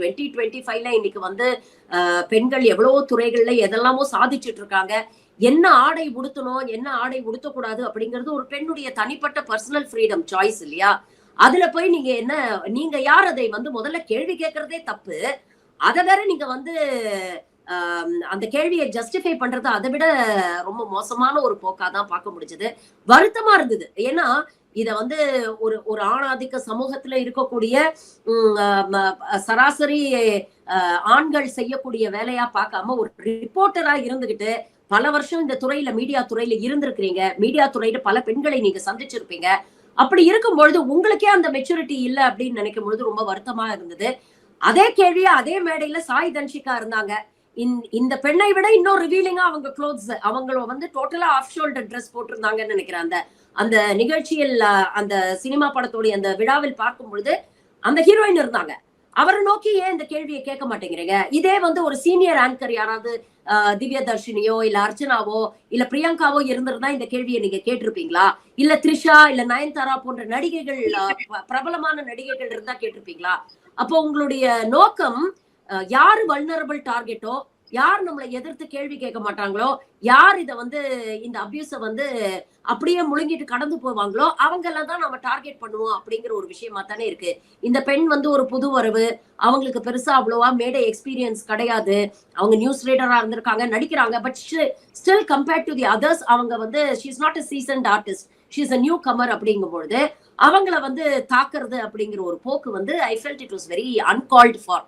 2025ல இன்னைக்கு வந்து பெண்கள் எவ்வளவோ துறைகள்ல எதெல்லாமோ சாதிச்சுட்டு இருக்காங்க. என்ன ஆடை உடுத்தணும், என்ன ஆடை உடுத்தக்கூடாது அப்படிங்கிறது ஒரு பெண்ணுடைய தனிப்பட்ட பர்சனல் ஃப்ரீடம் சாய்ஸ் இல்லையா? அதுல போய் நீங்க யார் அதை வந்து முதல்ல கேள்வி கேட்கறதே தப்பு. அத வேற நீங்க வந்து அந்த கேள்வியை ஜஸ்டிஃபை பண்றது அதை விட ரொம்ப மோசமான ஒரு போக்கா தான் பார்க்க முடிஞ்சது. வருத்தமா இருந்தது. ஏன்னா இத வந்து ஒரு ஒரு ஆணாதிக்க சமூகத்துல இருக்கக்கூடிய சராசரி ஆண்கள் செய்யக்கூடிய வேலையா பார்க்காம ஒரு ரிப்போர்ட்டரா இருந்துகிட்டு பல வருஷம் இந்த துறையில மீடியா துறையில இருந்திருக்கிறீங்க. மீடியா துறையில பல பெண்களை நீங்க சந்திச்சிருப்பீங்க. அப்படி இருக்கும் பொழுது உங்களுக்கே அந்த மெச்சூரிட்டி இல்ல அப்படின்னு நினைக்கும் பொழுது ரொம்ப வருத்தமா இருந்தது. அதே கேள்வியா அதே மேடையில சாய் தன்ஷிகா இருந்தாங்க. இந்த பெண்ணை விட இன்னும் ரிவீலிங்கா அவங்க க்ளோத்ஸ் அவங்கள வந்து டோட்டலா ஆஃப் ஷோல்டர் ட்ரெஸ் போட்டிருந்தாங்கன்னு நினைக்கிறேன். அந்த அந்த நிகழ்ச்சியில் அந்த சினிமா படத்தோடைய அந்த விழாவில் பார்க்கும் பொழுது அந்த ஹீரோயின் இருந்தாங்க. அவரை நோக்கி ஏன் இந்த கேள்வியை கேட்க மாட்டேங்கிறீங்க? இதே வந்து ஒரு சீனியர் ஆங்கர் யாராவது திவ்ய தர்ஷினியோ இல்ல அர்ச்சனாவோ இல்ல பிரியங்காவோ இருந்திருந்தா இந்த கேள்வியை நீங்க கேட்டிருப்பீங்களா? இல்ல த்ரிஷா இல்ல நயன்தாரா போன்ற நடிகைகள் பிரபலமான நடிகைகள் இருந்தா கேட்டிருப்பீங்களா? அப்போ உங்களுடைய நோக்கம் யாரு வல்னரபிள் டார்கெட்டோ, யார் நம்மளை எதிர்த்து கேள்வி கேட்க மாட்டாங்களோ, யார் இத வந்து இந்த அபியூஸ வந்து அப்படியே முழுங்கிட்டு கடந்து போவாங்களோ அவங்கெல்லாம் தான் நம்ம டார்கெட் பண்ணுவோம் அப்படிங்கிற ஒரு விஷயமா தானே இருக்கு. இந்த பெண் வந்து ஒரு புது வரவு, அவங்களுக்கு பெருசா அவ்வளவா மேடை எக்ஸ்பீரியன்ஸ் கிடையாது. அவங்க நியூஸ் ரீடரா இருந்திருக்காங்க, நடிக்கிறாங்க. But still compared to the others அவங்க வந்து she is not a seasoned artist. She is a newcomer அப்படிங்கும்பொழுது அவங்கள வந்து தாக்குறது அப்படிங்கிற ஒரு போக்கு வந்து I felt it was very uncalled for.